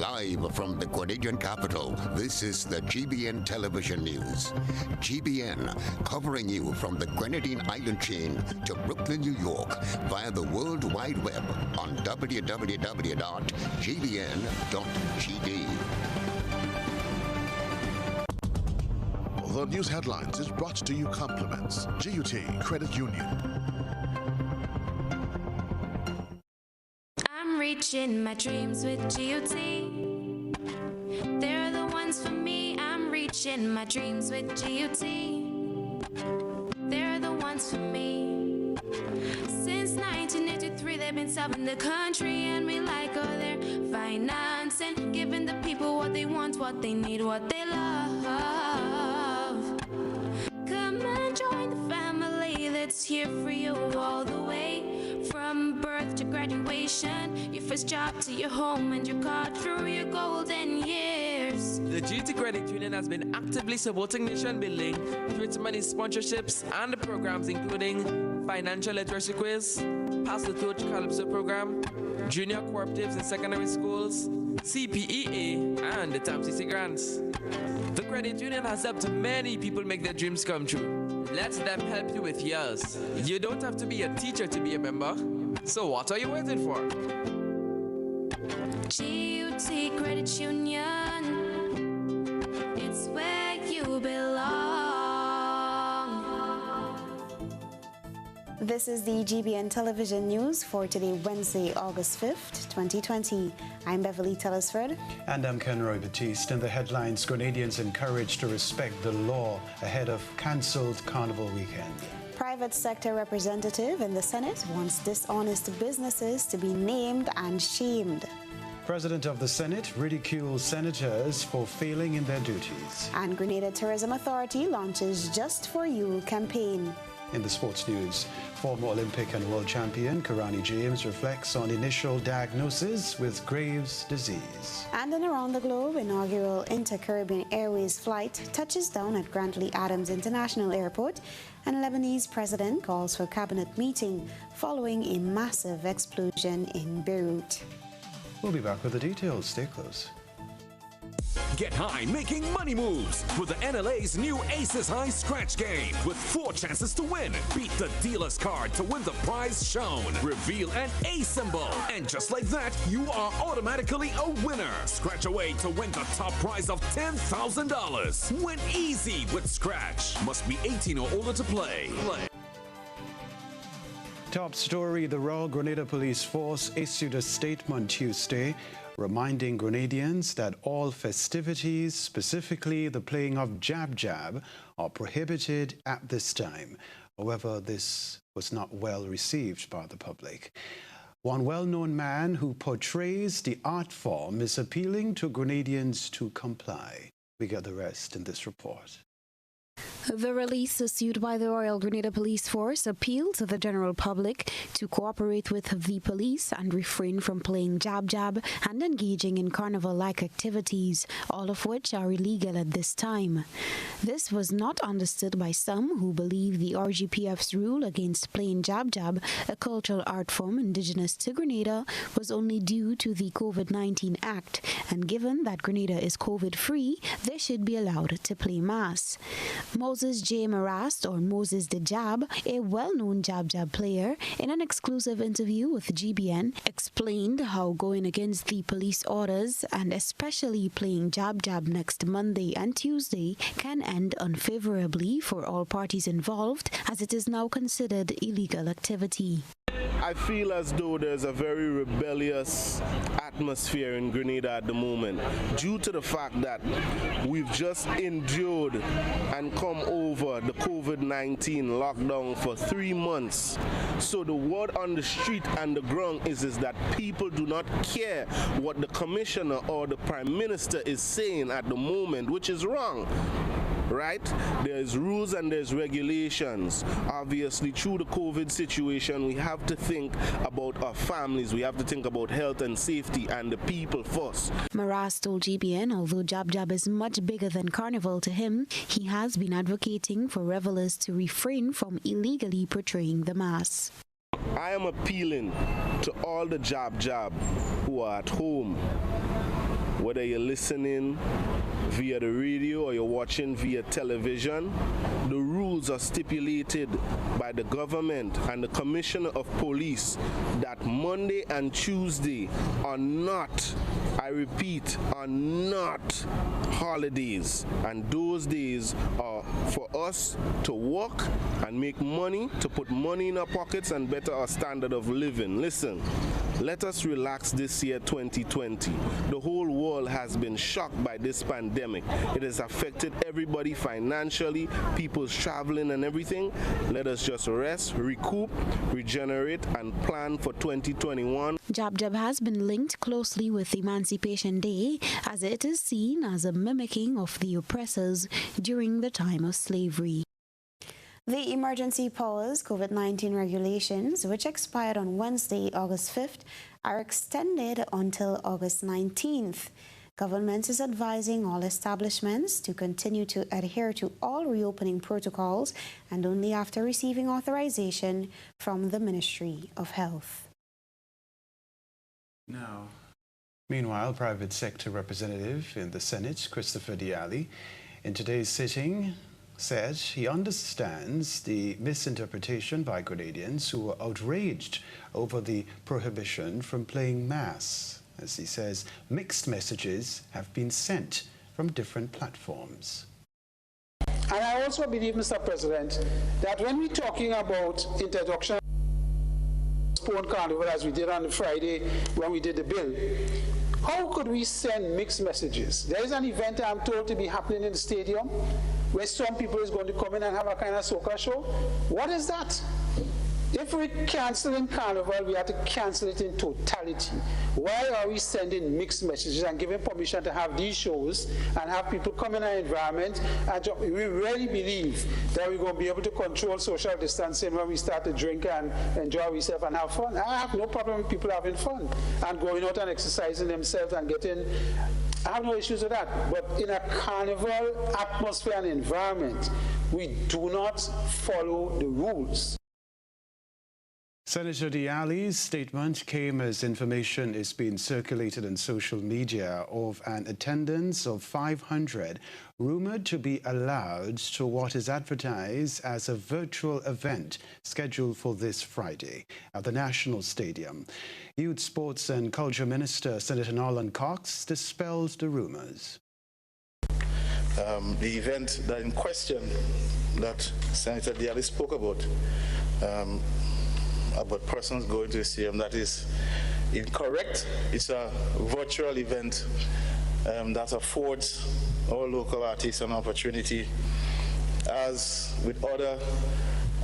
Live from the Grenadian capital, this is the GBN television news. GBN, covering you from the Grenadine Island chain to Brooklyn, New York, via the World Wide Web on www.gbn.gd. The news headlines is brought to you compliments GUT Credit Union. I'm reaching my dreams with GUT. They're the ones for me. I'm reaching my dreams with GUT. They're the ones for me. Since 1983, they've been serving the country, and we like all their financing, giving the people what they want, what they need, what they love. Come and join the family that's here for you all the way, from birth to graduation, your first job to your home and your car through your golden years. The GT Credit Union has been actively supporting nation building through its many sponsorships and programs, including financial literacy quiz, Pass the Torch Calypso program, junior cooperatives in secondary schools, CPEA, and the TAMCC grants. The credit union has helped many people make their dreams come true. Let them help you with yours. You don't have to be a teacher to be a member. So what are you waiting for? GUT Credit Union, it's where you belong. This is the GBN television news for today, Wednesday, August 5th, 2020. I'm Beverly Telesford. And I'm Kenroy, Baptiste. In the headlines, Grenadians encouraged to respect the law ahead of cancelled Carnival weekend. Private sector representative in the Senate wants dishonest businesses to be named and shamed. President of the Senate ridicules senators for failing in their duties. And Grenada Tourism Authority launches Just For You campaign. In the sports news, former Olympic and world champion Karani James reflects on initial diagnosis with Graves' disease. And then around the globe, inaugural Inter-Caribbean Airways flight touches down at Grantley Adams International Airport, and Lebanese president calls for cabinet meeting following a massive explosion in Beirut. We'll be back with the details. Stay close. Get high making money moves with the NLA's new Aces High Scratch game with 4 chances to win. Beat the dealer's card to win the prize shown. Reveal an A symbol. And just like that, you are automatically a winner. Scratch away to win the top prize of $10,000. Win easy with Scratch. Must be 18 or older to play. Top story, the Royal Grenada Police Force issued a statement Tuesday reminding Grenadians that all festivities, specifically the playing of jab-jab, are prohibited at this time. However, this was not well received by the public. One well-known man who portrays the art form is appealing to Grenadians to comply. We get the rest in this report. The release issued by the Royal Grenada Police Force appealed to the general public to cooperate with the police and refrain from playing jab-jab and engaging in carnival-like activities, all of which are illegal at this time. This was not understood by some who believe the RGPF's rule against playing jab-jab, a cultural art form indigenous to Grenada, was only due to the COVID-19 Act, and given that Grenada is COVID-free, they should be allowed to play mass. Moses J. Marast, or Moses the Jab, a well-known jab-jab player, in an exclusive interview with GBN, explained how going against the police orders, and especially playing jab-jab next Monday and Tuesday, can end unfavorably for all parties involved, as it is now considered illegal activity. I feel as though there's a very rebellious atmosphere in Grenada at the moment due to the fact that we've just endured and come over the COVID-19 lockdown for 3 months. So the word on the street and the ground is that people do not care what the commissioner or the prime minister is saying at the moment, which is wrong. Right? There's rules and there's regulations. Obviously, through the COVID situation, we have to think about our families. We have to think about health and safety and the people first. Maras told GBN, although jab-jab is much bigger than carnival to him, he has been advocating for revelers to refrain from illegally portraying the mass. I am appealing to all the jab-jab who are at home. whether you're listening via the radio or you're watching via television, the rules are stipulated by the government and the Commissioner of Police that Monday and Tuesday are not, I repeat, are not holidays, and those days are for us to work and make money, to put money in our pockets and better our standard of living. Listen, let us relax this year 2020. The whole world has been shocked by this pandemic. It has affected everybody financially, people's traveling and everything. Let us just rest, recoup, regenerate, and plan for 2021. Jab Jab has been linked closely with Emancipation Day, as it is seen as a mimicking of the oppressors during the time of slavery. The emergency powers COVID-19 regulations, which expired on Wednesday, August 5th, are extended until August 19th. Government is advising all establishments to continue to adhere to all reopening protocols and only after receiving authorization from the Ministry of Health. Now, meanwhile, private sector representative in the Senate, Christopher Diali, in today's sitting, said he understands the misinterpretation by Grenadians who were outraged over the prohibition from playing mass. As he says, mixed messages have been sent from different platforms. And I also believe, Mr. President, that when we're talking about introduction of postponed carnival, as we did on Friday when we did the bill, how could we send mixed messages? There is an event I'm told to be happening in the stadium where some people is going to come in and have a kind of soca show. What is that? If we're canceling carnival, we have to cancel it in totality. Why are we sending mixed messages and giving permission to have these shows and have people come in our environment? And we really believe that we're going to be able to control social distancing when we start to drink and enjoy ourselves and have fun. I have no problem with people having fun and going out and exercising themselves and getting. I have no issues with that. But in a carnival atmosphere and environment, we do not follow the rules. Senator Diali's statement came as information is being circulated on social media of an attendance of 500 rumored to be allowed to what is advertised as a virtual event scheduled for this Friday at the National Stadium. Youth, Sports and Culture Minister Senator Nolan Cox dispelled the rumors. The event that in question that Senator Diali spoke about persons going to the stadium, that is incorrect. It's a virtual event that affords all local artists an opportunity, as with other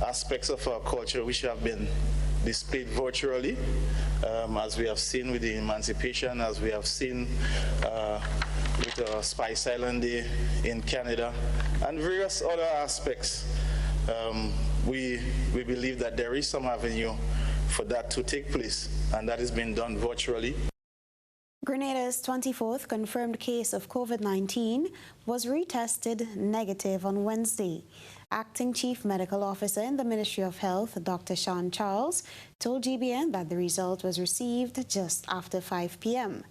aspects of our culture which have been displayed virtually, as we have seen with the Emancipation, as we have seen with Spice Island Day in Canada, and various other aspects. We believe that there is some avenue for that to take place, and that is being done virtually. Grenada's 24th confirmed case of COVID-19 was retested negative on Wednesday. Acting Chief Medical Officer in the Ministry of Health, Dr. Sean Charles, told GBN that the result was received just after 5 p.m.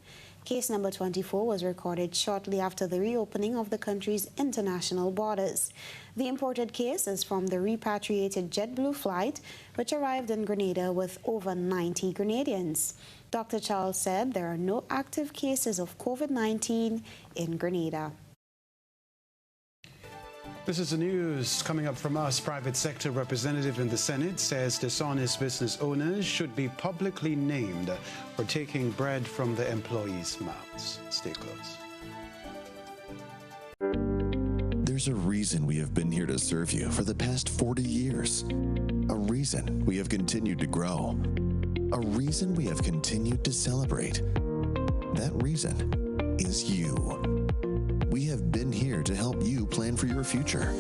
Case number 24 was recorded shortly after the reopening of the country's international borders. The imported case is from the repatriated JetBlue flight, which arrived in Grenada with over 90 Grenadians. Dr. Charles said there are no active cases of COVID-19 in Grenada. This is the news coming up from us. Private sector representative in the Senate says dishonest business owners should be publicly named for taking bread from the employees' mouths. Stay close. There's a reason we have been here to serve you for the past 40 years. A reason we have continued to grow. A reason we have continued to celebrate. That reason is you. We have been here to help you plan for your future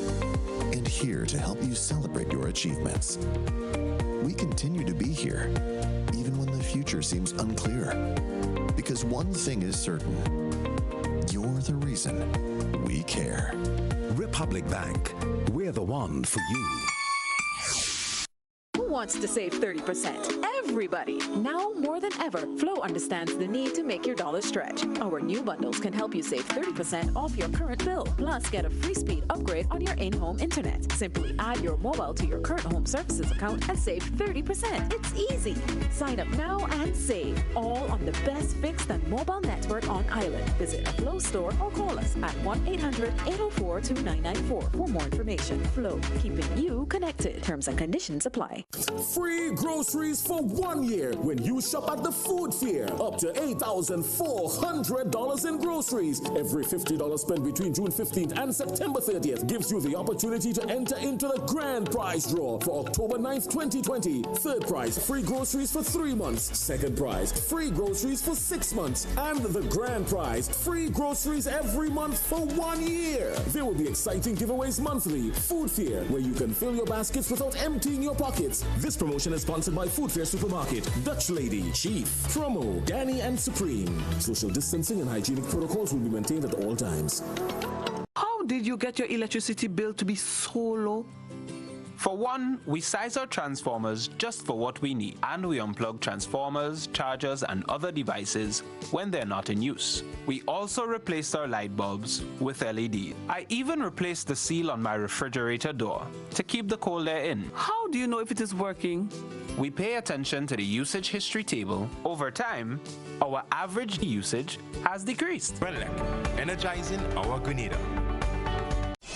and here to help you celebrate your achievements. We continue to be here, even when the future seems unclear, because one thing is certain: you're the reason we care. Republic Bank, we're the one for you. Who wants to save 30%? everybody. Now more than ever, Flow understands the need to make your dollar stretch. Our new bundles can help you save 30% off your current bill. Plus, get a free speed upgrade on your in-home internet. Simply add your mobile to your current home services account and save 30%. It's easy. Sign up now and save. All on the best fixed and mobile network on Island. Visit a Flow store or call us at 1-800-804-2994 for more information. Flow, keeping you connected. Terms and conditions apply. Free groceries for 1 year when you shop at the food fair. Up to $8,400 in groceries. Every $50 spent between June 15th and September 30th gives you the opportunity to enter into the grand prize draw for October 9th, 2020. Third prize, free groceries for 3 months. Second prize, free groceries for 6 months. And the grand prize, free groceries every month for 1 year. There will be exciting giveaways monthly. Food fair, where you can fill your baskets without emptying your pockets. This promotion is sponsored by Food Fair Supermarket, Dutch Lady, Chief, Promo, Danny, and Supreme. Social distancing and hygienic protocols will be maintained at all times. How did you get your electricity bill to be so low? For one, we size our transformers just for what we need, and we unplug transformers, chargers, and other devices when they're not in use. We also replaced our light bulbs with LED. I even replaced the seal on my refrigerator door to keep the cold air in. How do you know if it is working? We pay attention to the usage history table. Over time, our average usage has decreased. Renelec, energizing our Grenada.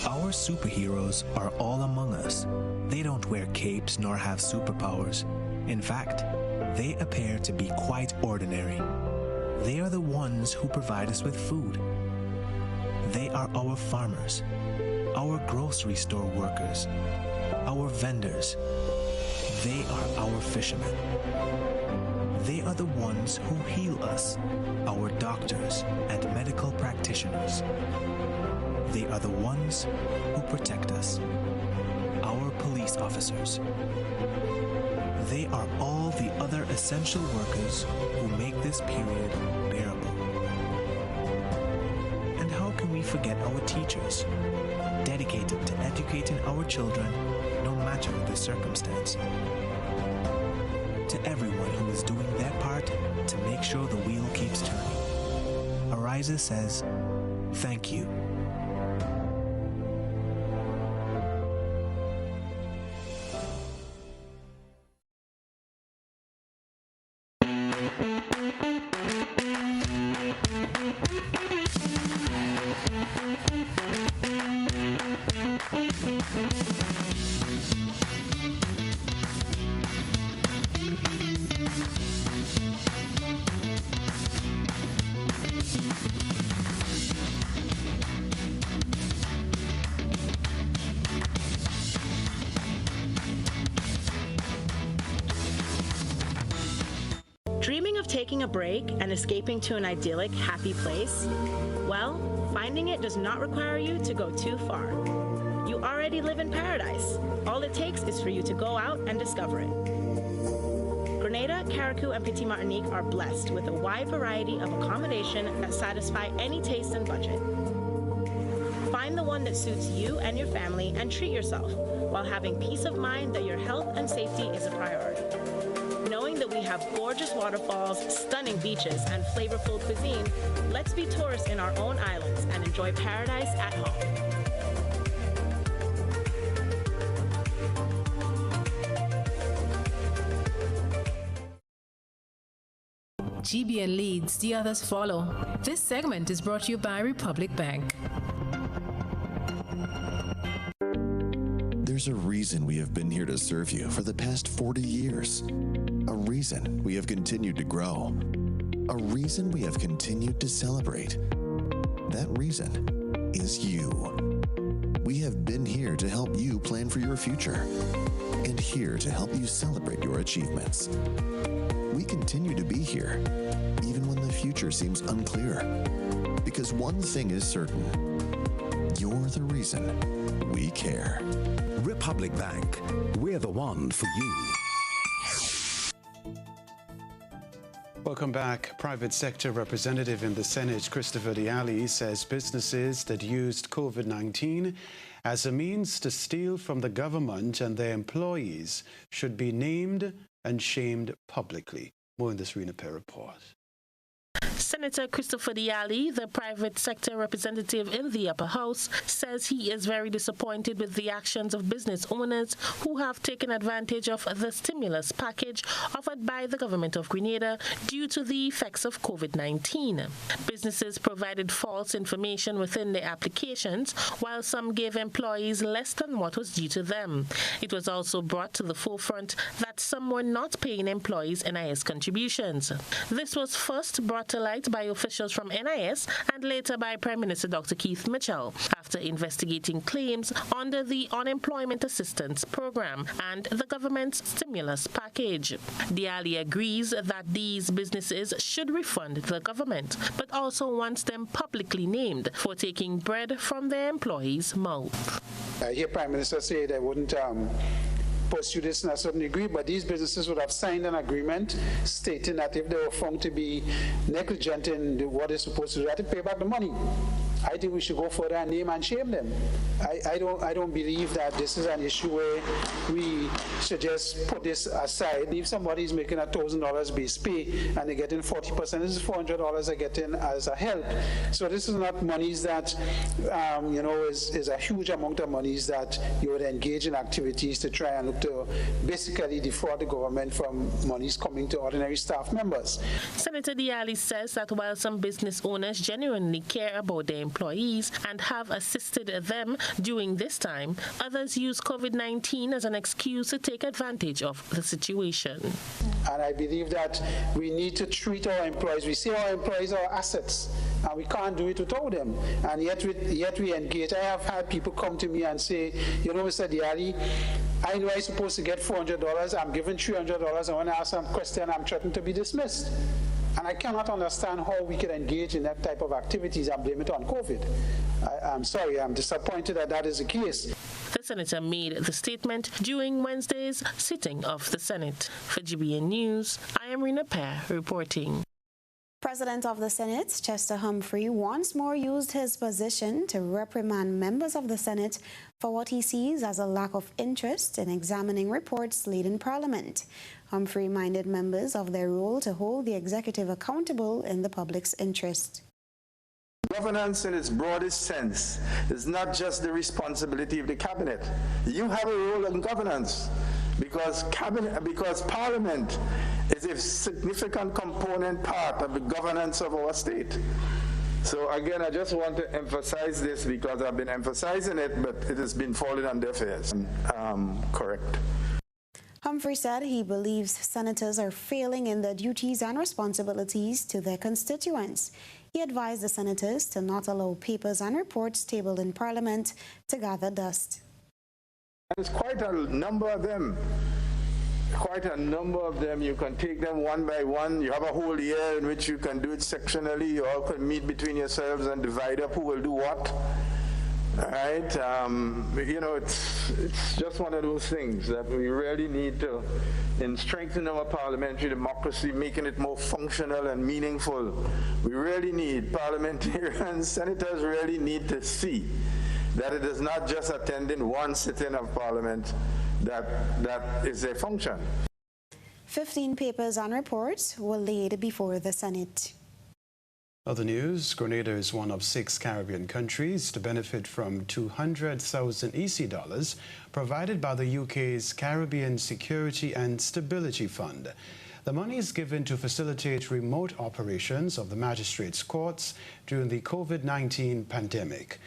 Our superheroes are all among us. They don't wear capes nor have superpowers. In fact, they appear to be quite ordinary. They are the ones who provide us with food. They are our farmers, our grocery store workers, our vendors. They are our fishermen. They are the ones who heal us, our doctors and medical practitioners. They are the ones who protect us, our police officers. They are all the other essential workers who make this period bearable. And how can we forget our teachers, dedicated to educating our children no matter the circumstance? To everyone who is doing their part to make sure the wheel keeps turning, Ariza says, thank you. Dreaming of taking a break and escaping to an idyllic, happy place? Well, finding it does not require you to go too far. You already live in paradise. All it takes is for you to go out and discover it. Grenada, Carriacou, and Petite Martinique are blessed with a wide variety of accommodation that satisfy any taste and budget. Find the one that suits you and your family and treat yourself while having peace of mind that your health and safety is a priority. Knowing that we have gorgeous waterfalls, stunning beaches, and flavorful cuisine, let's be tourists in our own islands and enjoy paradise at home. GBN leads, the others follow. This segment is brought to you by Republic Bank. There's a reason we have been here to serve you for the past 40 years. A reason we have continued to grow. A reason we have continued to celebrate. That reason is you. We have been here to help you plan for your future and here to help you celebrate your achievements. We continue to be here, even when the future seems unclear. Because one thing is certain, you're the reason we care. Republic Bank, we're the one for you. Welcome back. Private sector representative in the Senate, Christopher Diali, says businesses that used COVID-19 as a means to steal from the government and their employees should be named and shamed publicly. More in this Rena Perry report. Senator Christopher Diali, the private sector representative in the upper house, says he is very disappointed with the actions of business owners who have taken advantage of the stimulus package offered by the government of Grenada due to the effects of COVID-19. Businesses provided false information within their applications, while some gave employees less than what was due to them. It was also brought to the forefront that some were not paying employees NIS contributions. This was first brought to light by officials from NIS and later by Prime Minister Dr. Keith Mitchell after investigating claims under the Unemployment Assistance Program and the government's stimulus package. Diali agrees that these businesses should refund the government, but also wants them publicly named for taking bread from their employees' mouth. I hear Prime Minister say they wouldn't pursue this in a certain degree, but these businesses would have signed an agreement stating that if they were found to be negligent in what they're supposed to do, they have to pay back the money. I think we should go further and name and shame them. I don't believe that this is an issue where we should just put this aside. If somebody is making $1,000 base pay and they're getting 40%, this is $400 they're getting as a help. So this is not monies that is a huge amount of monies that you would engage in activities to try and look to basically defraud the government from monies coming to ordinary staff members. Senator Diali says that while some business owners genuinely care about their employees and have assisted them during this time, others use COVID-19 as an excuse to take advantage of the situation. And I believe that we need to treat our employees. We say our employees are assets, and we can't do it without them. And yet we engage. I have had people come to me and say, you know, Mr. Diali, I know I'm supposed to get $400. I'm given $300, and when I ask some question, I'm threatened to be dismissed. And I cannot understand how we can engage in that type of activities and blame it on COVID. I'm sorry, I'm disappointed that that is the case. The senator made the statement during Wednesday's sitting of the Senate. For GBN News, I am Rena Perry reporting. President of the Senate, Chester Humphrey, once more used his position to reprimand members of the Senate for what he sees as a lack of interest in examining reports laid in Parliament. Humphrey reminded members of their role to hold the executive accountable in the public's interest. Governance in its broadest sense is not just the responsibility of the cabinet. You have a role in governance because Parliament is a significant component part of the governance of our state. So again, I just want to emphasize this because I've been emphasizing it, but it has been falling on deaf ears. Correct. Humphrey said he believes senators are failing in their duties and responsibilities to their constituents. He advised the senators to not allow papers and reports tabled in Parliament to gather dust. There's quite a number of them. You can take them one by one. You have a whole year in which you can do it sectionally. You all can meet between yourselves and divide up who will do what. All right? You know, it's just one of those things that we really need to, in strengthening our parliamentary democracy, making it more functional and meaningful. We really need parliamentarians, senators really need to see that it is not just attending one sitting of Parliament that is their function. 15 papers and reports were laid before the Senate. Other news, Grenada is one of 6 Caribbean countries to benefit from 200,000 EC dollars provided by the UK's Caribbean Security and Stability Fund. The money is given to facilitate remote operations of the magistrates' courts during the COVID-19 pandemic.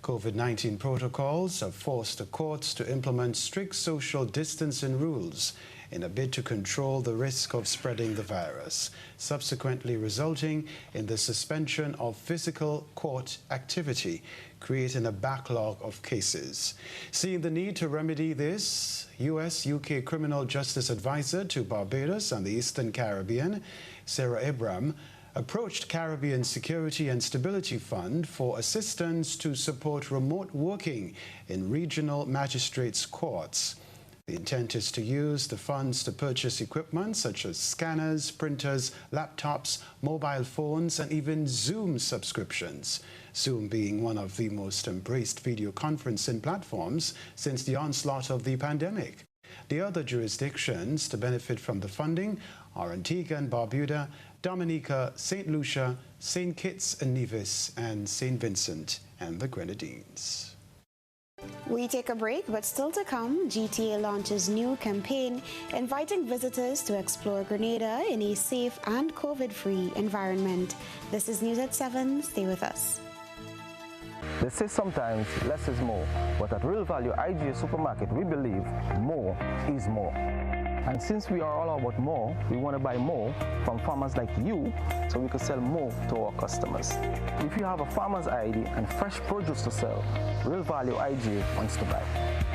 COVID-19 protocols have forced the courts to implement strict social distancing rules in a bid to control the risk of spreading the virus, subsequently resulting in the suspension of physical court activity, creating a backlog of cases. Seeing the need to remedy this, U.S.-UK Criminal Justice Advisor to Barbados and the Eastern Caribbean, Sarah Abram, approached Caribbean Security and Stability Fund for assistance to support remote working in regional magistrates' courts. The intent is to use the funds to purchase equipment such as scanners, printers, laptops, mobile phones, and even Zoom subscriptions. Zoom being one of the most embraced video conferencing platforms since the onslaught of the pandemic. The other jurisdictions to benefit from the funding are Antigua and Barbuda, Dominica, St. Lucia, St. Kitts and Nevis, and St. Vincent and the Grenadines. We take a break, but still to come, GTA launches new campaign inviting visitors to explore Grenada in a safe and COVID-free environment. This is News at 7. Stay with us. They say sometimes less is more, but at Real Value IGA Supermarket, we believe more is more. And since we are all about more, we want to buy more from farmers like you so we can sell more to our customers. If you have a farmer's ID and fresh produce to sell, Real Value IGA wants to buy.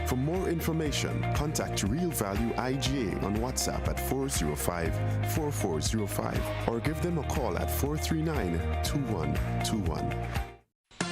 For more information, contact Real Value IGA on WhatsApp at 405-4405 or give them a call at 439-2121.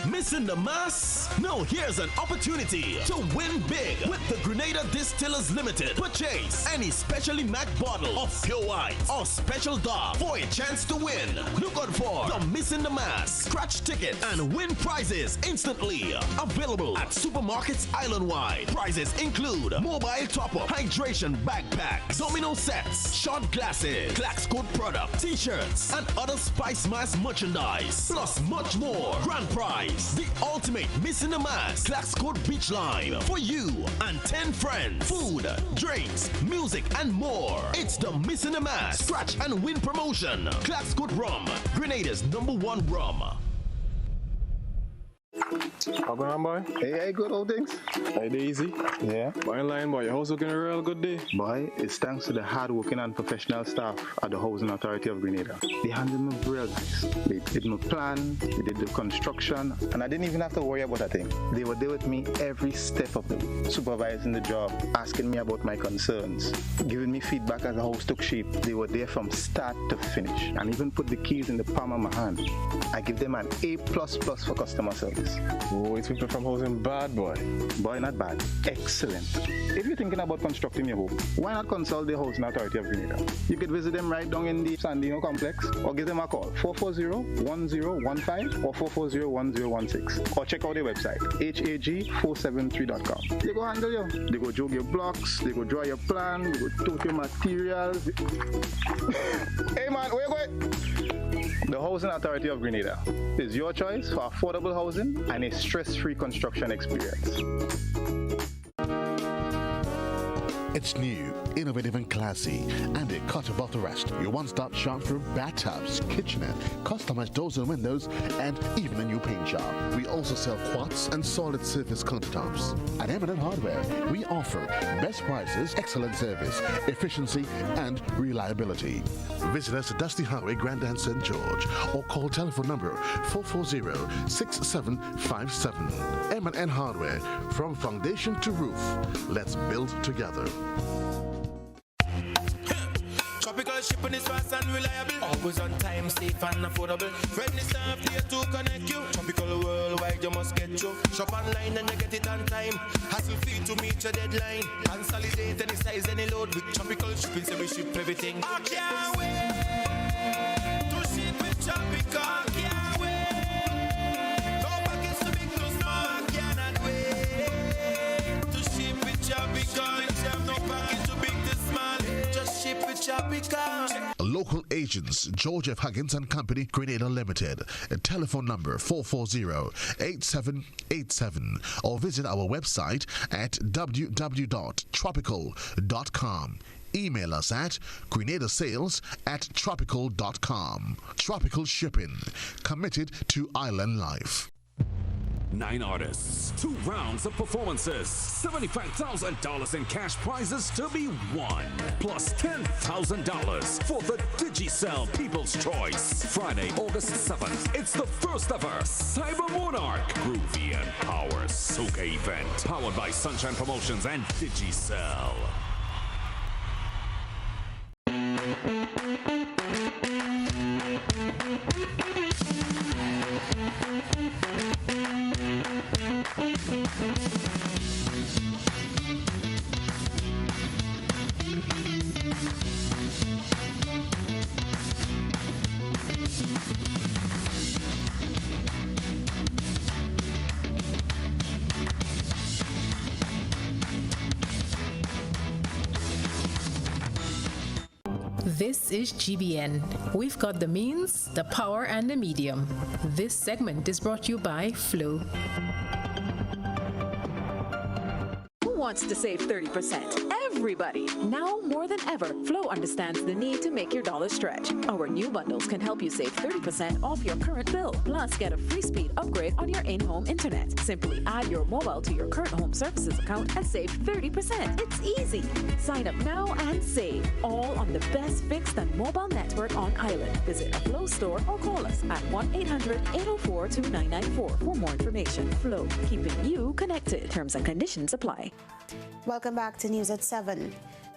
Missing the mass? No, here's an opportunity to win big with the Grenada Distillers Limited. Purchase any specially marked bottle of pure white or special dark for a chance to win. Look out for the Missing the Mass scratch ticket and win prizes instantly. Available at supermarkets island-wide. Prizes include mobile top-up, hydration backpacks, domino sets, shot glasses, Clax Code product, t-shirts, and other Spice Mass merchandise. Plus much more. Grand prize. The ultimate Missing the Mass Clax Code beach line for you and 10 friends. Food, drinks, music, and more. It's the Missing the Mass scratch and win promotion. Clax Code Rum, Grenada's #1 rum. How going on, boy? Hey, good old things. Hey, easy. Yeah. Boy, in line, boy. Your house looking a real good day. Boy, it's thanks to the hard-working and professional staff at the Housing Authority of Grenada. They handled me real nice. They did my plan, they did the construction, and I didn't even have to worry about a thing. They were there with me every step of the way, supervising the job, asking me about my concerns, giving me feedback as the house took shape. They were there from start to finish, and even put the keys in the palm of my hand. I give them an A++ for customer service. Oh, it's people from housing bad, boy. Boy, not bad. Excellent. If you're thinking about constructing your home, why not consult the Housing Authority of Grenada? You could visit them right down in the Sandino complex or give them a call, 440-1015 or 440-1016. Or check out their website, hag473.com. They go handle you. They go jog your blocks, they go draw your plan, they go tote your materials. Hey man, where you going? The Housing Authority of Grenada is your choice for affordable housing and a stress-free construction experience. It's new, innovative and classy, and it cut above the rest. Your one-stop shop for bathtubs, kitchenette, customized doors and windows, and even a new paint job. We also sell quartz and solid surface countertops. At M&N Hardware, we offer best prices, excellent service, efficiency, and reliability. Visit us at Dusty Highway, Grandin, St. George, or call telephone number 440-6757. M&N Hardware, from foundation to roof. Let's build together. Tropical shipping is fast and reliable. Always on time, safe and affordable. Friendly staff here to connect you. Tropical worldwide, you must get you. Shop online and you get it on time. Hassle free to meet your deadline. Consolidate any size, any load with tropical shipping, so we ship everything. I can't wait to ship with Tropical. I can't wait. No package too big, too small. I cannot wait to ship with Tropical. No package too big, too small. Just ship with Tropical. Local agents, George F. Huggins and Company, Grenada Limited. Telephone number 440-8787 or visit our website at www.tropical.com. Email us at grenadasales@tropical.com. Tropical Shipping, committed to island life. 9 artists, 2 rounds of performances, $75,000 in cash prizes to be won, plus $10,000 for the Digicel People's Choice. Friday, August 7th, it's the first ever Cyber Monarch Groovy and Power Soca event, powered by Sunshine Promotions and Digicel. This is GBN. We've got the means, the power, and the medium. This segment is brought to you by Flow. Who wants to save 30%? Everybody. Now more than ever, Flow understands the need to make your dollar stretch. Our new bundles can help you save 30% off your current bill. Plus, get a free speed upgrade on your in-home internet. Simply add your mobile to your current home services account and save 30%. It's easy. Sign up now and save. All on the best fixed and mobile network on island. Visit a Flow store or call us at 1-800-804-2994 for more information. Flow, keeping you connected. Terms and conditions apply. Welcome back to News at 7.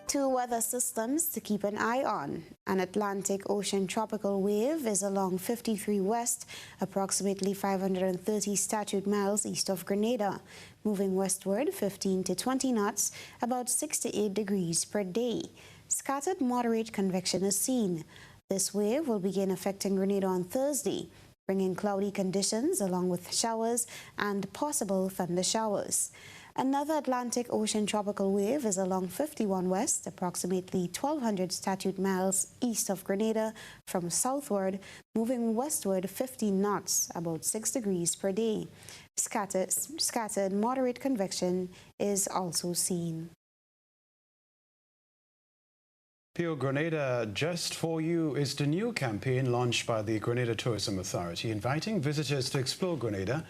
Two weather systems to keep an eye on. An Atlantic Ocean tropical wave is along 53 West, approximately 530 statute miles east of Grenada, moving westward 15 to 20 knots, about 6 to 8 degrees per day. Scattered moderate convection is seen. This wave will begin affecting Grenada on Thursday, bringing cloudy conditions along with showers and possible thunder showers. Another Atlantic Ocean tropical wave is along 51 West, approximately 1,200 statute miles east of Grenada from southward, moving westward 15 knots, about 6 degrees per day. Scattered moderate convection is also seen. Pure Grenada Just For You is the new campaign launched by the Grenada Tourism Authority, inviting visitors to explore Grenada.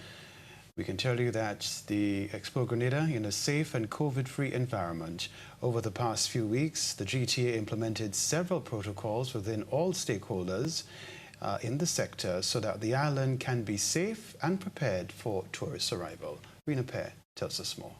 We can tell you that the Explore Grenada in a safe and COVID-free environment. Over the past few weeks, the GTA implemented several protocols within all stakeholders in the sector so that the island can be safe and prepared for tourist arrival. Rena Pear tells us more.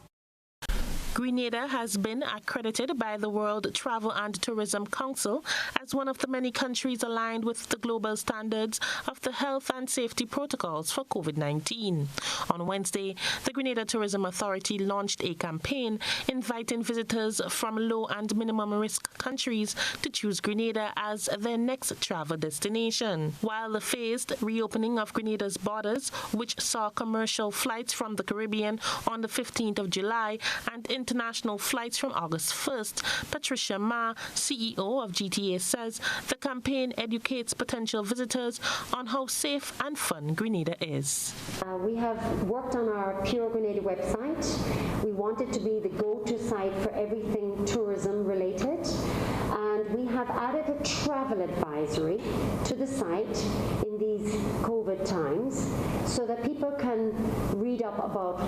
Grenada has been accredited by the World Travel and Tourism Council as one of the many countries aligned with the global standards of the health and safety protocols for COVID-19. On Wednesday, the Grenada Tourism Authority launched a campaign inviting visitors from low and minimum risk countries to choose Grenada as their next travel destination. While the phased reopening of Grenada's borders, which saw commercial flights from the Caribbean on the 15th of July and international flights from August 1st, Patricia Ma, CEO of GTA, says the campaign educates potential visitors on how safe and fun Grenada is. We have worked on our Pure Grenada website. We want it to be the go-to site for everything tourism related. And we have added a travel advisory to the site in these COVID times so that people can read up about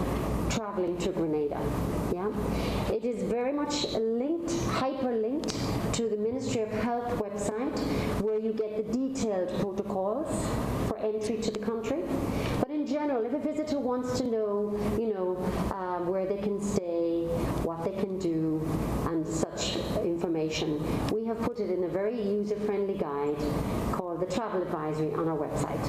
traveling to Grenada. Yeah? It is very much linked, hyperlinked to the Ministry of Health website where you get the detailed protocols for entry to the country. But in general, if a visitor wants to know, where they can stay, what they can do, and such information, we have put it in a very user-friendly guide called the Travel Advisory on our website.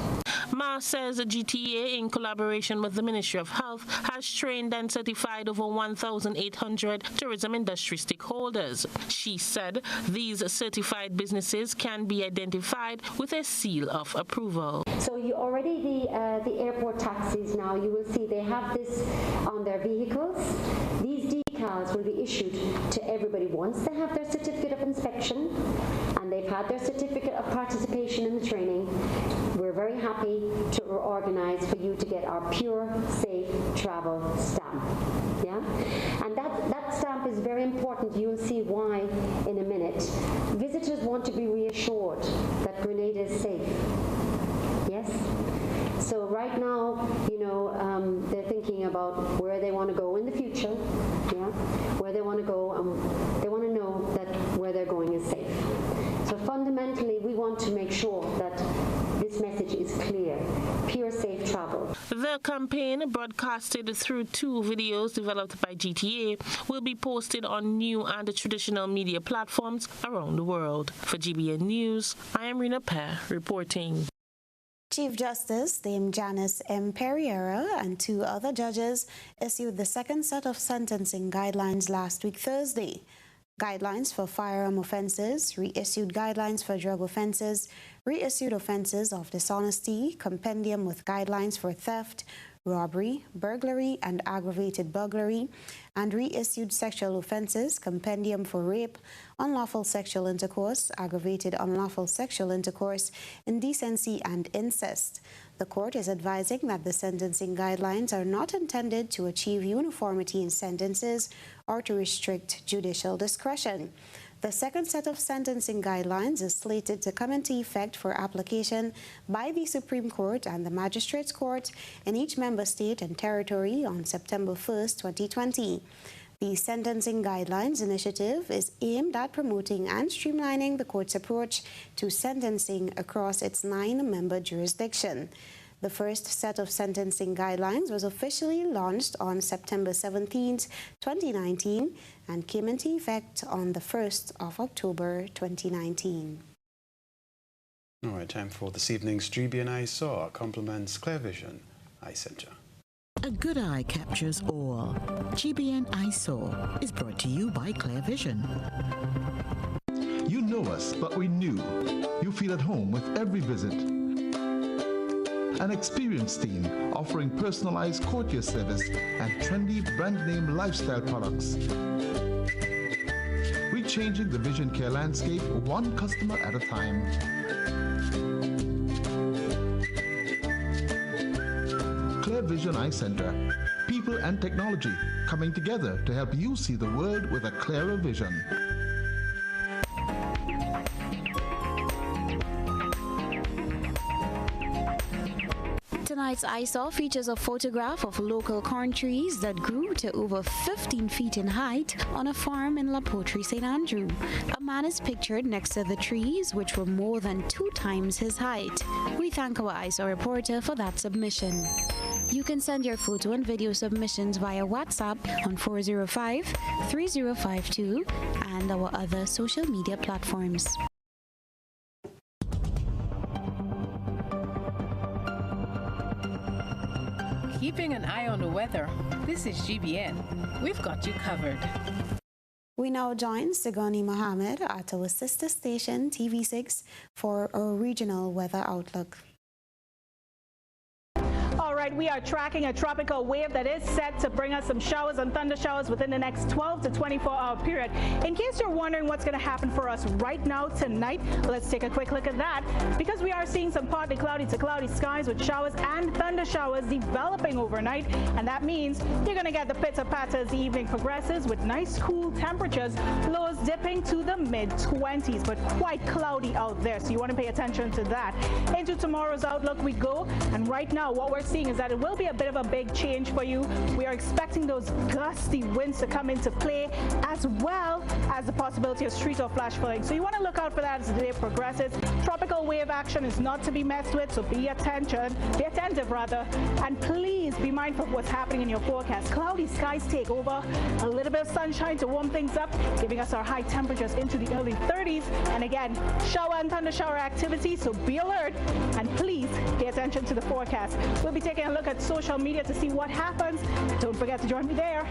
Ma says the GTA, in collaboration with the Ministry of Health, has trained and certified over 1,800 tourism industry stakeholders. She said these certified businesses can be identified with a seal of approval. So you already, the airport taxis now, you will see they have this on their vehicles. These decals will be issued to everybody once they have their certificate of inspection and they've had their certificate of participation in the training. We're very happy to organize for you to get our Pure Safe Travel stamp. Yeah? And that stamp is very important. You'll see why in a minute. Visitors want to be reassured that Grenada is safe. Yes? So right now, they're thinking about where they want to go in the future, yeah, where they want to go, they want to know that where they're going is safe. So fundamentally, we want to make sure that this message is clear. Pure safe travel. The campaign, broadcasted through 2 videos developed by GTA, will be posted on new and traditional media platforms around the world. For GBN News, I am Rena Pear reporting. Chief Justice Dame Janice M. Pereira and 2 other judges issued the second set of sentencing guidelines last week Thursday. Guidelines for firearm offenses, reissued guidelines for drug offenses, reissued offenses of dishonesty, compendium with guidelines for theft, robbery, burglary and aggravated burglary, and reissued sexual offenses, compendium for rape, unlawful sexual intercourse, aggravated unlawful sexual intercourse, indecency and incest. The court is advising that the sentencing guidelines are not intended to achieve uniformity in sentences or to restrict judicial discretion. The second set of sentencing guidelines is slated to come into effect for application by the Supreme Court and the Magistrates Court in each member state and territory on September 1st, 2020. The Sentencing Guidelines Initiative is aimed at promoting and streamlining the court's approach to sentencing across its 9-member jurisdiction. The first set of sentencing guidelines was officially launched on September 17, 2019, and came into effect on the 1st of October 2019. All right, time for this evening's GBN Eye Saw. Compliments Clear Vision Eye Center. A good eye captures all. GBN Eye Saw is brought to you by Clear Vision. You know us, but we knew. You feel at home with every visit. An experienced team offering personalized courtier service and trendy brand name lifestyle products. We're changing the vision care landscape one customer at a time. Clear Vision Eye Center. People and technology coming together to help you see the world with a clearer vision. Tonight's Eye Saw features a photograph of local corn trees that grew to over 15 feet in height on a farm in La Poterie, St. Andrew. A man is pictured next to the trees, which were more than 2 times his height. We thank our Eye Saw reporter for that submission. You can send your photo and video submissions via WhatsApp on 405-3052 and our other social media platforms. Keeping an eye on the weather. This is GBN. We've got you covered. We now join Sigani Mohammed at our sister station TV6 for a regional weather outlook. All right, we are tracking a tropical wave that is set to bring us some showers and thunder showers within the next 12 to 24-hour period. In case you're wondering what's going to happen for us right now tonight, let's take a quick look at that, because we are seeing some partly cloudy to cloudy skies with showers and thunder showers developing overnight, and that means you're going to get the pitter-patter as the evening progresses with nice cool temperatures, lows dipping to the mid-20s, but quite cloudy out there, so you want to pay attention to that. Into tomorrow's outlook we go, and right now what we're seeing is that it will be a bit of a big change for you. We are expecting those gusty winds to come into play, as well as the possibility of street or flash flooding. So you want to look out for that as the day progresses. Tropical wave action is not to be messed with, so be attentive rather, and please be mindful of what's happening in your forecast. Cloudy skies take over, a little bit of sunshine to warm things up, giving us our high temperatures into the early 30s, and again, shower and thunder shower activity, so be alert and please pay attention to the forecast. We'll be taking a look at social media to see what happens. Don't forget to join me there.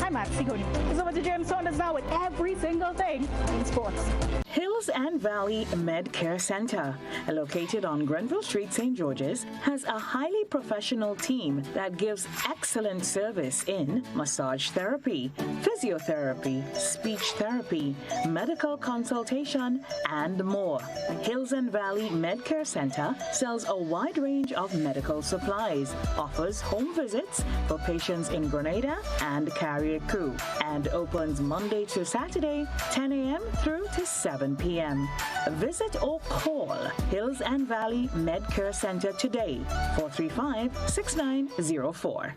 I'm Matt Sigoni. It's over to James Saunders now with every single thing in sports. Hills and Valley Med Care Center, located on Grenville Street, St. George's, has a highly professional team that gives excellent service in massage therapy, physiotherapy, speech therapy, medical consultation, and more. Hills and Valley Med Care Center sells a wide range of medical supplies, offers home visits for patients in Grenada and Carrier Crew, and opens Monday to Saturday, 10 a.m. through to 7 p.m. Visit or call Hills and Valley Med Care Center today, 435-6904.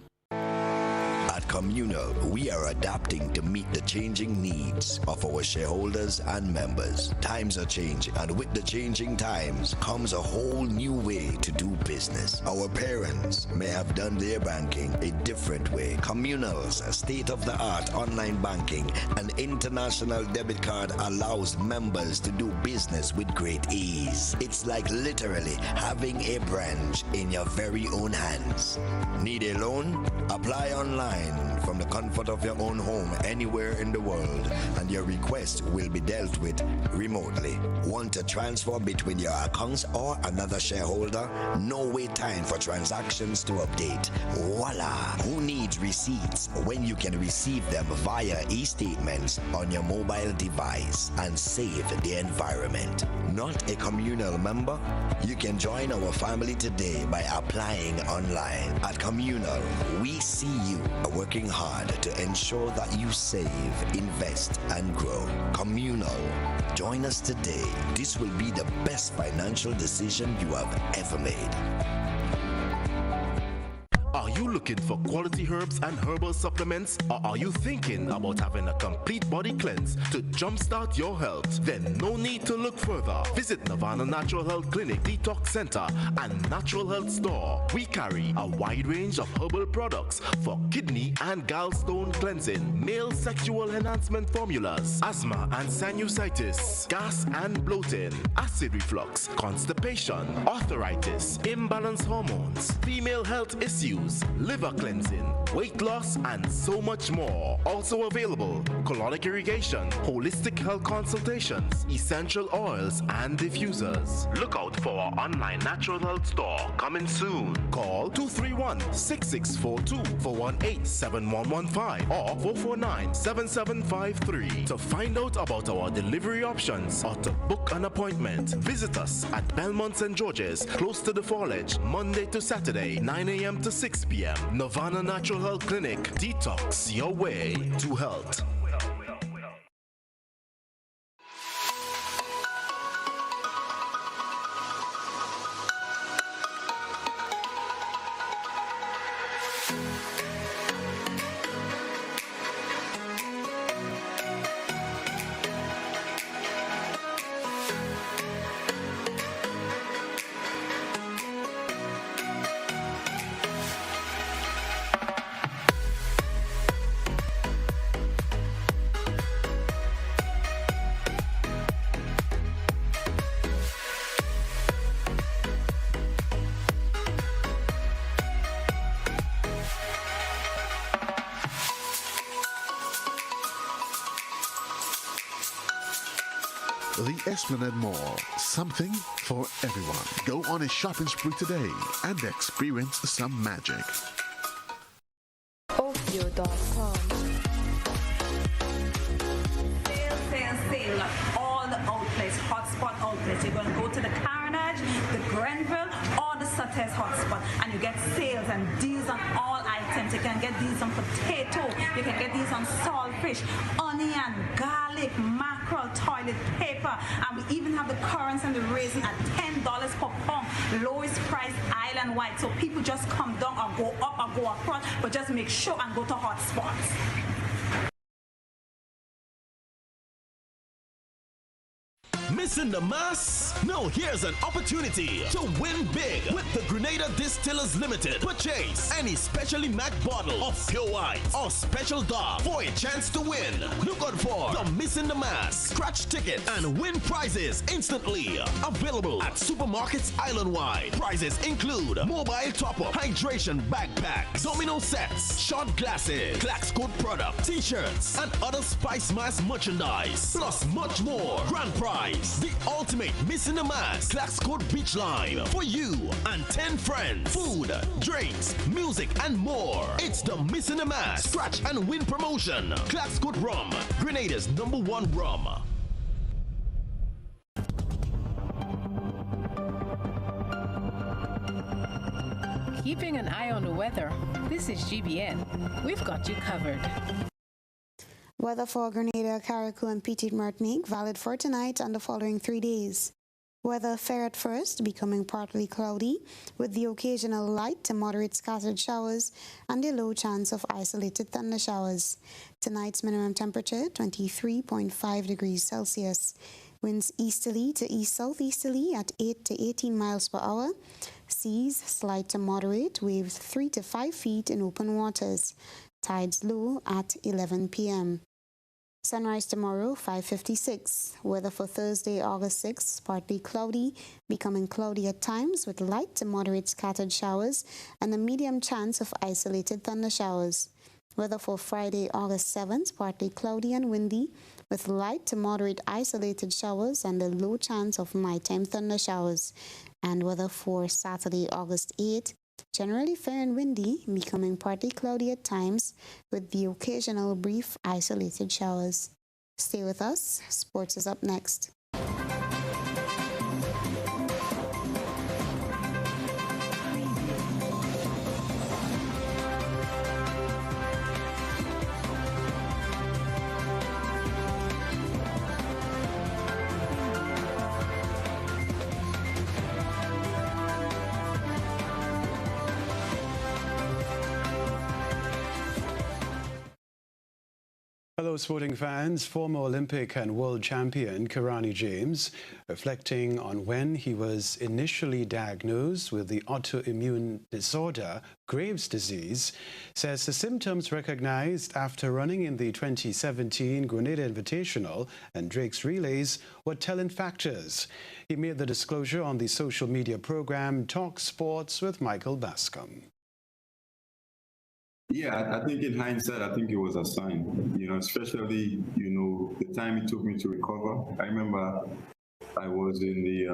At Communal, we are adapting to meet the changing needs of our shareholders and members. Times are changing, and with the changing times comes a whole new way to do business. Our parents may have done their banking a different way. Communal's state-of-the-art online banking and international debit card allows members to do business with great ease. It's like literally having a branch in your very own hands. Need a loan? Apply online from the comfort of your own home anywhere in the world, and your request will be dealt with remotely. Want to transfer between your accounts or another shareholder? No wait time for transactions to update. Voila! Who needs receipts when you can receive them via e-statements on your mobile device and save the environment? Not a communal member? You can join our family today by applying online. At Communal, we see you working hard to ensure that you save, invest, and grow. Communal. Join us today. This will be the best financial decision you have ever made. Are you looking for quality herbs and herbal supplements? Or are you thinking about having a complete body cleanse to jumpstart your health? Then no need to look further. Visit Nirvana Natural Health Clinic, Detox Center, and Natural Health Store. We carry a wide range of herbal products for kidney and gallstone cleansing, male sexual enhancement formulas, asthma and sinusitis, gas and bloating, acid reflux, constipation, arthritis, imbalanced hormones, female health issues, liver cleansing, weight loss, and so much more. Also available, colonic irrigation, holistic health consultations, essential oils, and diffusers. Look out for our online natural health store coming soon. Call 231-6642 for 18-7115 or 449-7753 to find out about our delivery options or to book an appointment. Visit us at Belmont St. George's, close to the Foliage, Monday to Saturday, 9 a.m. to 6 p.m. Nirvana Natural Health Clinic. Detox your way to health. The Esplanade Mall, something for everyone. Go on a shopping spree today and experience some magic. Offio.com. Sale. All the outlets, hotspot outlets. You're going to go to the Carnage, the Grenville, or the Sutter's hotspot, and you get sales and deals on all items. You can get these on potato, you can get these on saltfish, onion, garlic, mackerel, toilet paper, and we even have the currants and the raisin at $10 per pound, lowest price island-wide. So people just come down or go up or go across, but just make sure and go to hotspots. Missing the mass? No, here's an opportunity to win big with the Grenada Distillers Limited. Purchase any specially marked bottle of pure white or special dark for a chance to win. Look out for the Missing the Mass scratch ticket and win prizes instantly. Available at supermarkets island-wide. Prizes include mobile top-up, hydration backpacks, domino sets, shot glasses, Clax Code product, t-shirts, and other Spice Mass merchandise. Plus much more. Grand prize, the ultimate Missing the Mass Clax Code beach line for you and 10 friends. Food, drinks, music, and more. It's the Missing the Mass scratch and win promotion. Clax Code Rum, Grenada's #1 rum. Keeping an eye on the weather. This is GBN. We've got you covered. Weather for Grenada, Carriacou, and Petite Martinique valid for tonight and the following 3 days. Weather fair at first, becoming partly cloudy, with the occasional light to moderate scattered showers and a low chance of isolated thunder showers. Tonight's minimum temperature, 23.5 degrees Celsius. Winds easterly to east-southeasterly at 8 to 18 miles per hour. Seas slight to moderate, waves 3 to 5 feet in open waters. Tides low at 11 p.m. Sunrise tomorrow, 5:56. Weather for Thursday, August 6th, partly cloudy, becoming cloudy at times with light to moderate scattered showers and a medium chance of isolated thunder showers. Weather for Friday, August 7th, partly cloudy and windy, with light to moderate isolated showers and a low chance of nighttime thunder showers. And weather for Saturday, August 8th, generally fair and windy, becoming partly cloudy at times, with the occasional brief isolated showers. Stay with us. Sports is up next. Hello sporting fans. Former Olympic and world champion Kenroy James, reflecting on when he was initially diagnosed with the autoimmune disorder Graves' disease, says the symptoms recognized after running in the 2017 Grenada Invitational and Drake's Relays were telling factors. He made the disclosure on the social media program Talk Sports with Michael Bascom. Yeah, I think in hindsight, I think it was a sign, especially, the time it took me to recover. I remember I was in the,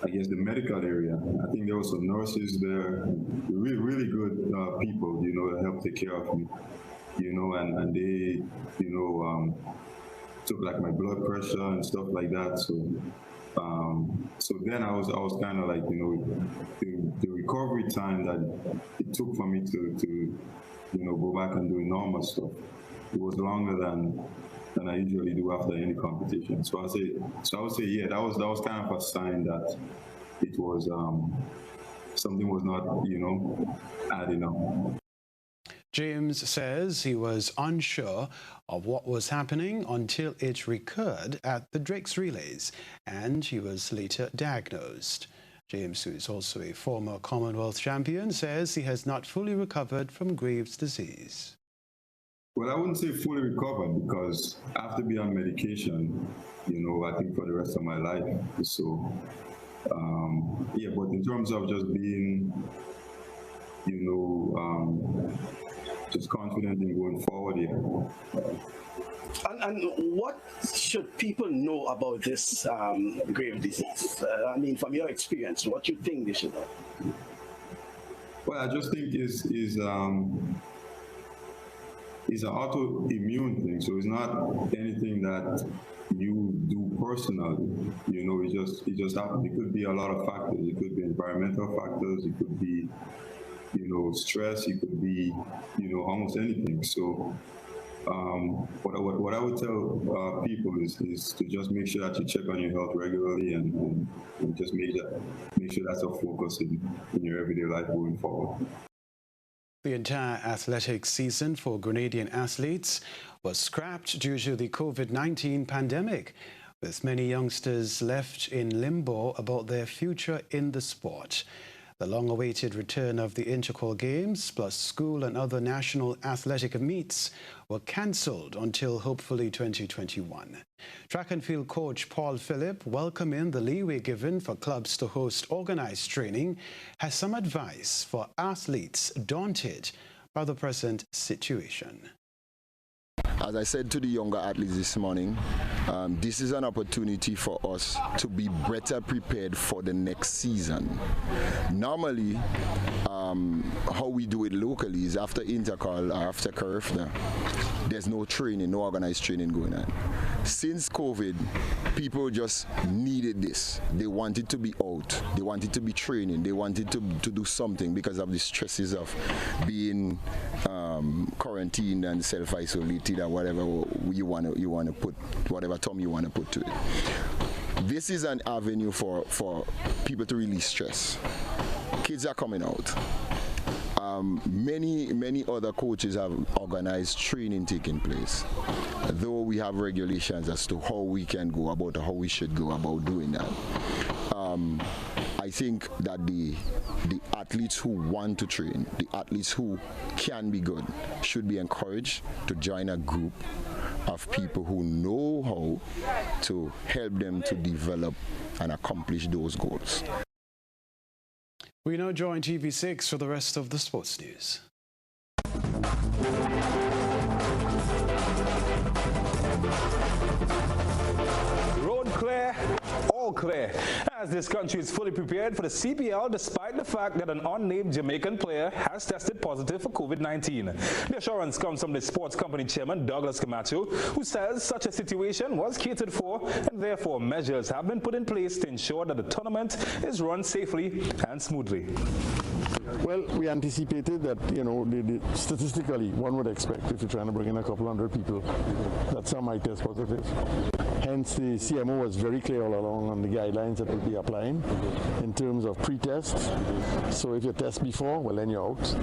the medical area. I think there were some nurses there, really, really good people, that helped take care of me, and they, took like my blood pressure and stuff like that. So then I was kind of like, the recovery time that it took for me to go back and do normal stuff. It was longer than I usually do after any competition. So I would say, yeah, that was kind of a sign that it was something was not, adding up. James says he was unsure of what was happening until it recurred at the Drake's Relays, and he was later diagnosed. James, who is also a former Commonwealth champion, says he has not fully recovered from Graves' disease. Well, I wouldn't say fully recovered because I have to be on medication, I think for the rest of my life. So, yeah, but in terms of just being, just confident in going forward here. And what should people know about this Graves' disease? From your experience, what you think they should know? Well, I just think is an autoimmune thing, so it's not anything that you do personally. It just happens. It could be a lot of factors. It could be environmental factors. It could be stress, it could be, almost anything. So what I would tell people is to just make sure that you check on your health regularly and just make sure that's a focus in your everyday life going forward. The entire athletics season for Grenadian athletes was scrapped due to the COVID-19 pandemic, with many youngsters left in limbo about their future in the sport. The long-awaited return of the Interquarter Games, plus school and other national athletic meets, were cancelled until hopefully 2021. Track and field coach Paul Phillip, welcoming the leeway given for clubs to host organised training, has some advice for athletes daunted by the present situation. As I said to the younger athletes this morning, this is an opportunity for us to be better prepared for the next season. Normally, how we do it locally is after Interquarter or after Carifna, there's no training, no organized training going on. Since COVID, people just needed this. They wanted to be out. They wanted to be training. They wanted to do something because of the stresses of being quarantined and self-isolated or whatever you want to put, whatever term you want to put to it. This is an avenue for people to release stress. Kids are coming out. Many other coaches have organized training taking place, though we have regulations as to how we can go about or how we should go about doing that. I think that the athletes who want to train, the athletes who can be good, should be encouraged to join a group of people who know how to help them to develop and accomplish those goals. We now join TV6 for the rest of the sports news. Road clear, all clear, as this country is fully prepared for the CPL despite the fact that an unnamed Jamaican player has tested positive for COVID-19. The assurance comes from the sports company chairman Douglas Camacho, who says such a situation was catered for and therefore measures have been put in place to ensure that the tournament is run safely and smoothly. Well, we anticipated that, statistically, one would expect if you're trying to bring in a couple hundred people that some might test positive. Hence, the CMO was very clear all along on the guidelines that we'll be applying in terms of pre-test. So if you test before, well, then you're out.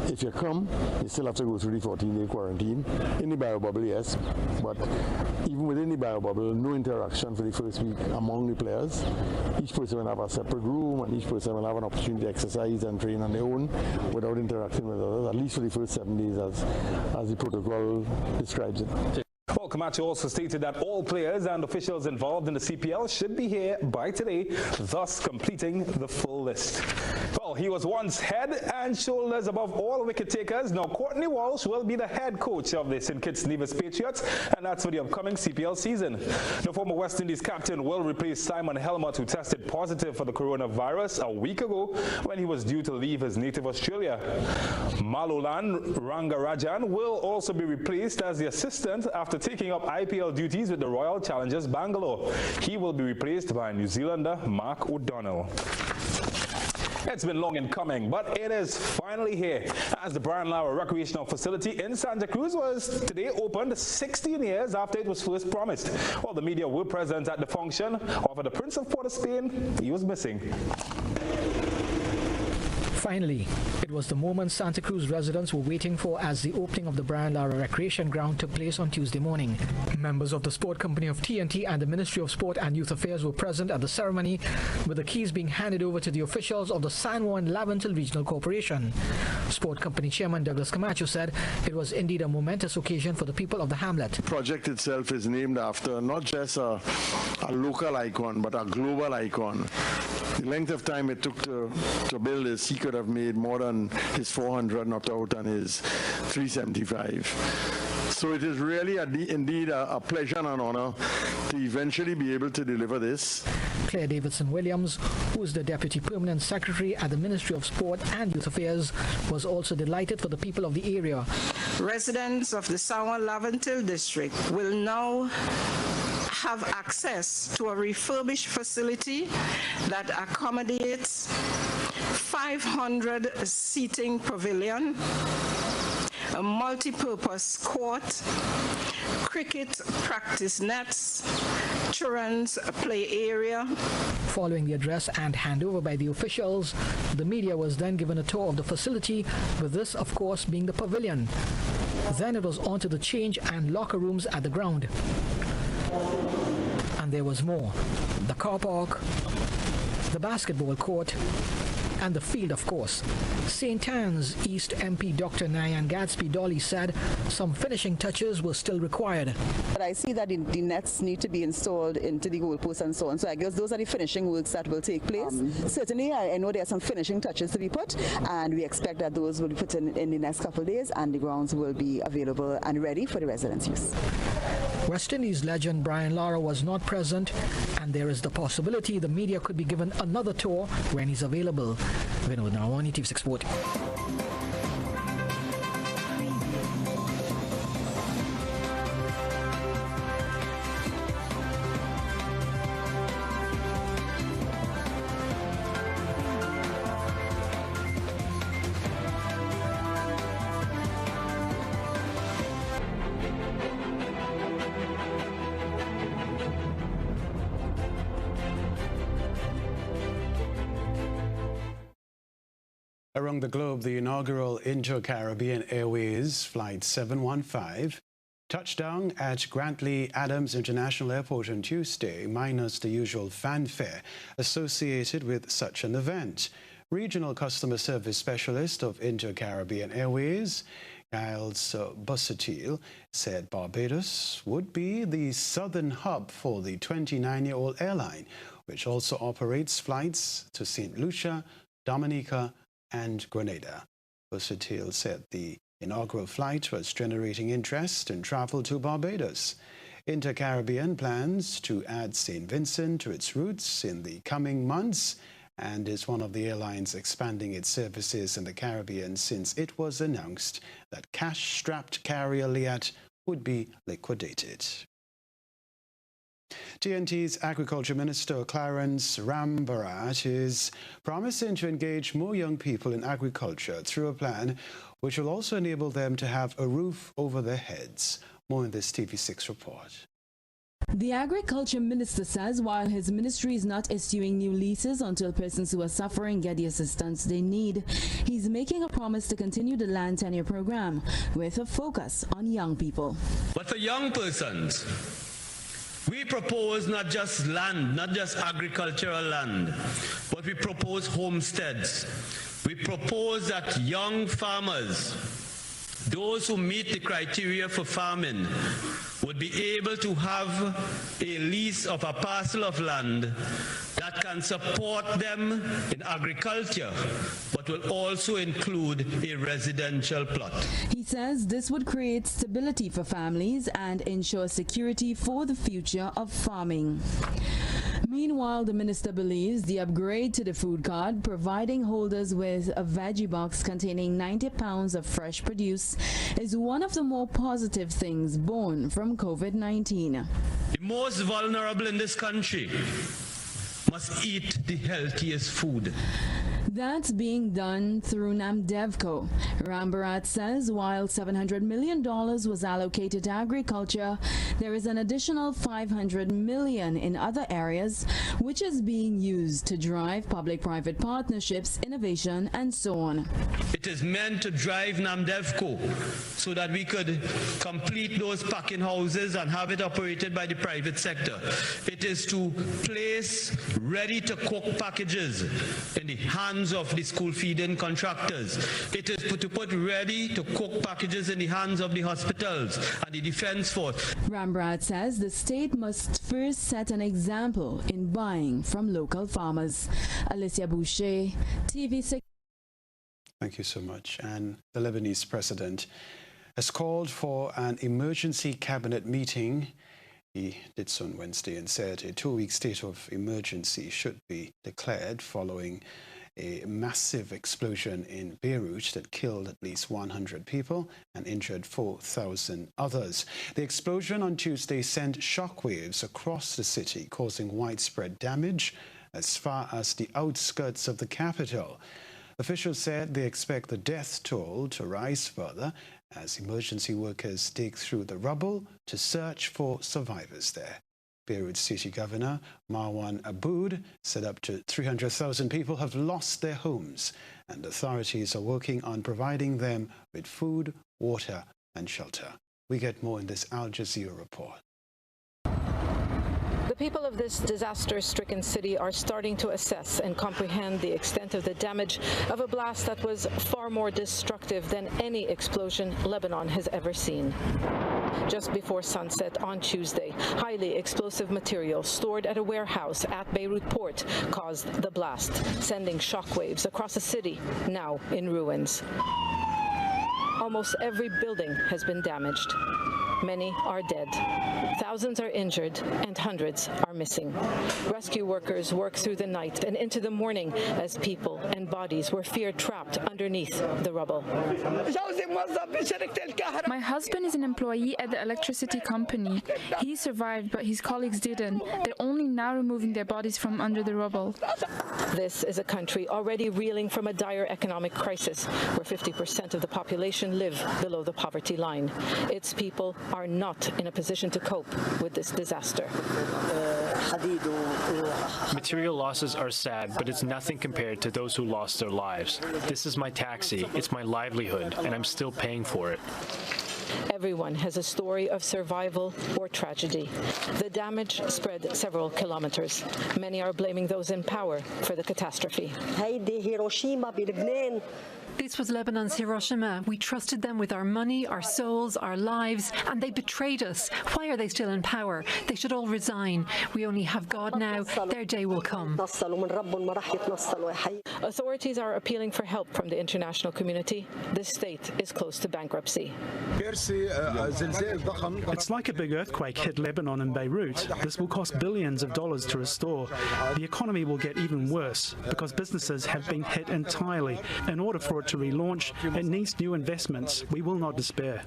If you come, you still have to go through the 14-day quarantine. In the biobubble, yes, but even within the biobubble, no interaction for the first week among the players. Each person will have a separate room, and each person will have an opportunity to exercise and train on their own without interacting with others, at least for the first 7 days as the protocol describes it. Well, Camacho also stated that all players and officials involved in the CPL should be here by today, thus completing the full list. Well, he was once head and shoulders above all wicket takers. Now, Courtney Walsh will be the head coach of the St. Kitts Nevis Patriots, and that's for the upcoming CPL season. The former West Indies captain will replace Simon Helmut, who tested positive for the coronavirus a week ago when he was due to leave his native Australia. Malolan Rangarajan will also be replaced as the assistant after taking up IPL duties with the Royal Challengers Bangalore. He will be replaced by New Zealander Mark O'Donnell. It's been long in coming, but it is finally here, as the Brian Lara Recreational Facility in Santa Cruz was today opened 16 years after it was first promised. Well, the media were present at the function. However, the Prince of Port of Spain, he was missing. Finally, it was the moment Santa Cruz residents were waiting for as the opening of the Brian Lara Recreation Ground took place on Tuesday morning. Members of the Sport Company of TNT and the Ministry of Sport and Youth Affairs were present at the ceremony, with the keys being handed over to the officials of the San Juan Laventil Regional Corporation. Sport Company Chairman Douglas Camacho said it was indeed a momentous occasion for the people of the hamlet. The project itself is named after not just a local icon, but a global icon. The length of time it took to build this, he could have made more than his 400 not out and his 375. So it is really indeed a pleasure and an honor to eventually be able to deliver this. Claire Davidson-Williams, who is the Deputy Permanent Secretary at the Ministry of Sport and Youth Affairs, was also delighted for the people of the area. Residents of the San Juan Laventil district will now have access to a refurbished facility that accommodates 500 seating pavilion, a multi-purpose court, cricket practice nets, children's play area. Following the address and handover by the officials, the media was then given a tour of the facility, with this, of course, being the pavilion. Then it was on to the change and locker rooms at the ground. And there was more. The car park, the basketball court, and the field, of course. St. Anne's East MP Dr. Nyan Gadsby Dolly said some finishing touches were still required. But I see that the nets need to be installed into the goalposts and so on. So I guess those are the finishing works that will take place. Certainly, I know there are some finishing touches to be put, and we expect that those will be put in the next couple of days, and the grounds will be available and ready for the residents' use. West Indies legend Brian Lara was not present, and there is the possibility the media could be given another tour when he's available. Vinod Narwani, TV6 Sport. Around the globe, the inaugural Inter-Caribbean Airways Flight 715 touched down at Grantley Adams International Airport on Tuesday, minus the usual fanfare associated with such an event. Regional Customer Service Specialist of Inter-Caribbean Airways, Giles Busuttil, said Barbados would be the southern hub for the 29-year-old airline, which also operates flights to St. Lucia, Dominica, and Grenada. Busuttil said the inaugural flight was generating interest in travel to Barbados. Inter-Caribbean plans to add St. Vincent to its routes in the coming months and is one of the airlines expanding its services in the Caribbean since it was announced that cash-strapped carrier Liat would be liquidated. TNT's Agriculture Minister Clarence Rambarat is promising to engage more young people in agriculture through a plan which will also enable them to have a roof over their heads. More in this TV6 report. The Agriculture Minister says while his ministry is not issuing new leases until persons who are suffering get the assistance they need, he's making a promise to continue the land tenure program with a focus on young people. But for young persons, we propose not just land, not just agricultural land, but we propose homesteads. We propose that young farmers, those who meet the criteria for farming, would be able to have a lease of a parcel of land that can support them in agriculture, but will also include a residential plot. He says this would create stability for families and ensure security for the future of farming. Meanwhile, the minister believes the upgrade to the food card, providing holders with a veggie box containing 90 pounds of fresh produce, is one of the more positive things born from COVID-19. The most vulnerable in this country must eat the healthiest food. That's being done through NAMDEVCO. Rambarat says while $700 million was allocated to agriculture, there is an additional $500 million in other areas, which is being used to drive public-private partnerships, innovation, and so on. It is meant to drive NAMDEVCO so that we could complete those packing houses and have it operated by the private sector. It is to place ready-to-cook packages in the hands of the school feeding contractors. It is to put ready-to-cook packages in the hands of the hospitals and the Defense Force. Rambarat says the state must first set an example in buying from local farmers. Alicia Boucher, TV6. Thank you so much. And the Lebanese president has called for an emergency cabinet meeting. He did so on Wednesday and said a 2-week state of emergency should be declared following a massive explosion in Beirut that killed at least 100 people and injured 4,000 others. The explosion on Tuesday sent shockwaves across the city, causing widespread damage as far as the outskirts of the capital. Officials said they expect the death toll to rise further as emergency workers dig through the rubble to search for survivors there. Beirut City Governor Marwan Aboud said up to 300,000 people have lost their homes, and authorities are working on providing them with food, water, and shelter. We get more in this Al Jazeera report. The people of this disaster-stricken city are starting to assess and comprehend the extent of the damage of a blast that was far more destructive than any explosion Lebanon has ever seen. Just before sunset on Tuesday, highly explosive material stored at a warehouse at Beirut port caused the blast, sending shockwaves across a city now in ruins. Almost every building has been damaged. Many are dead. Thousands are injured and hundreds are missing. Rescue workers work through the night and into the morning as people and bodies were feared trapped underneath the rubble. My husband is an employee at the electricity company. He survived, but his colleagues didn't. They're only now removing their bodies from under the rubble. This is a country already reeling from a dire economic crisis, where 50% of the population live below the poverty line. Its people are not in a position to cope with this disaster. Material losses are sad, but it's nothing compared to those who lost their lives. This is my taxi, it's my livelihood, and I'm still paying for it. Everyone has a story of survival or tragedy. The damage spread several kilometers. Many are blaming those in power for the catastrophe. The place was Lebanon's Hiroshima. We trusted them with our money, our souls, our lives, and they betrayed us. Why are they still in power? They should all resign. We only have God now. Their day will come. Authorities are appealing for help from the international community. The state is close to bankruptcy. It's like a big earthquake hit Lebanon and Beirut. This will cost billions of dollars to restore. The economy will get even worse because businesses have been hit entirely. In order for it to relaunch, it needs new investments. We will not despair.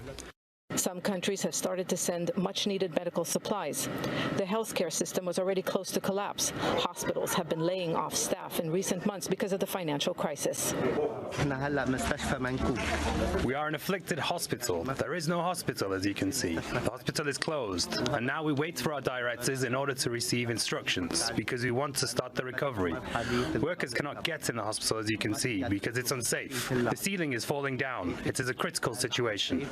Some countries have started to send much-needed medical supplies. The healthcare system was already close to collapse. Hospitals have been laying off staff in recent months because of the financial crisis. We are an afflicted hospital. There is no hospital, as you can see. The hospital is closed, and now we wait for our directors in order to receive instructions because we want to start the recovery. Workers cannot get in the hospital, as you can see, because it's unsafe. The ceiling is falling down. It is a critical situation.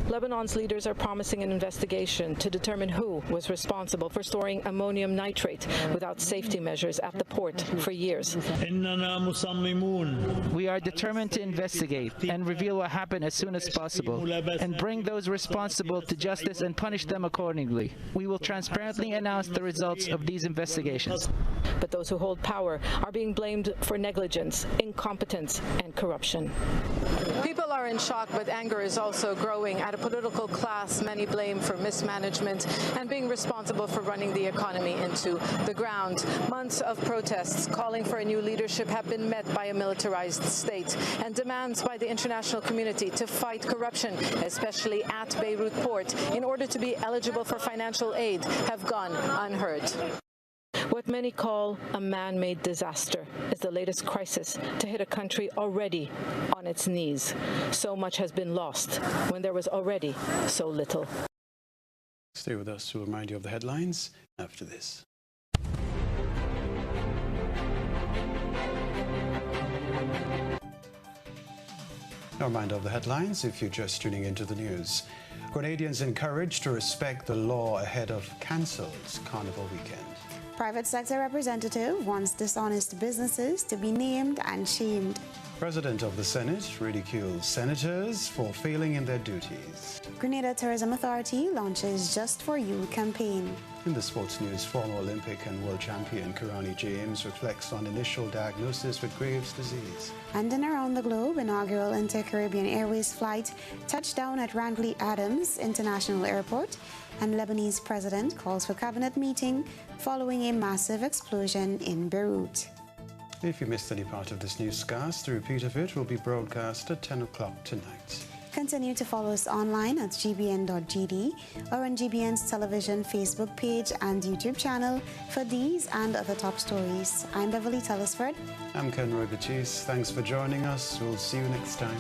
Lebanon's leaders are promising an investigation to determine who was responsible for storing ammonium nitrate without safety measures at the port for years. We are determined to investigate and reveal what happened as soon as possible and bring those responsible to justice and punish them accordingly. We will transparently announce the results of these investigations. But those who hold power are being blamed for negligence, incompetence, and corruption. People are in shock, but anger is also growing at a political class many blame for mismanagement and being responsible for running the economy into the ground. Months of protests calling for a new leadership have been met by a militarized state, and demands by the international community to fight corruption, especially at Beirut port, in order to be eligible for financial aid have gone unheard. What many call a man-made disaster is the latest crisis to hit a country already on its knees. So much has been lost when there was already so little. Stay with us to remind you of the headlines after this. A reminder of the headlines if you're just tuning into the news. Grenadians encouraged to respect the law ahead of cancelled Carnival weekend. Private sector representative wants dishonest businesses to be named and shamed. President of the Senate ridicules senators for failing in their duties. Grenada Tourism Authority launches Just For You campaign. In the sports news, former Olympic and world champion Kirani James reflects on initial diagnosis with Graves' disease. And then around the globe, inaugural Inter-Caribbean Airways flight touchdown at Rangley Adams International Airport, and Lebanese president calls for cabinet meeting following a massive explosion in Beirut. If you missed any part of this newscast, the repeat of it will be broadcast at 10 o'clock tonight. Continue to follow us online at gbn.gd or on GBN's television Facebook page and YouTube channel for these and other top stories. I'm Beverly Telesford. I'm Kenroy. Baptiste. Thanks for joining us. We'll see you next time.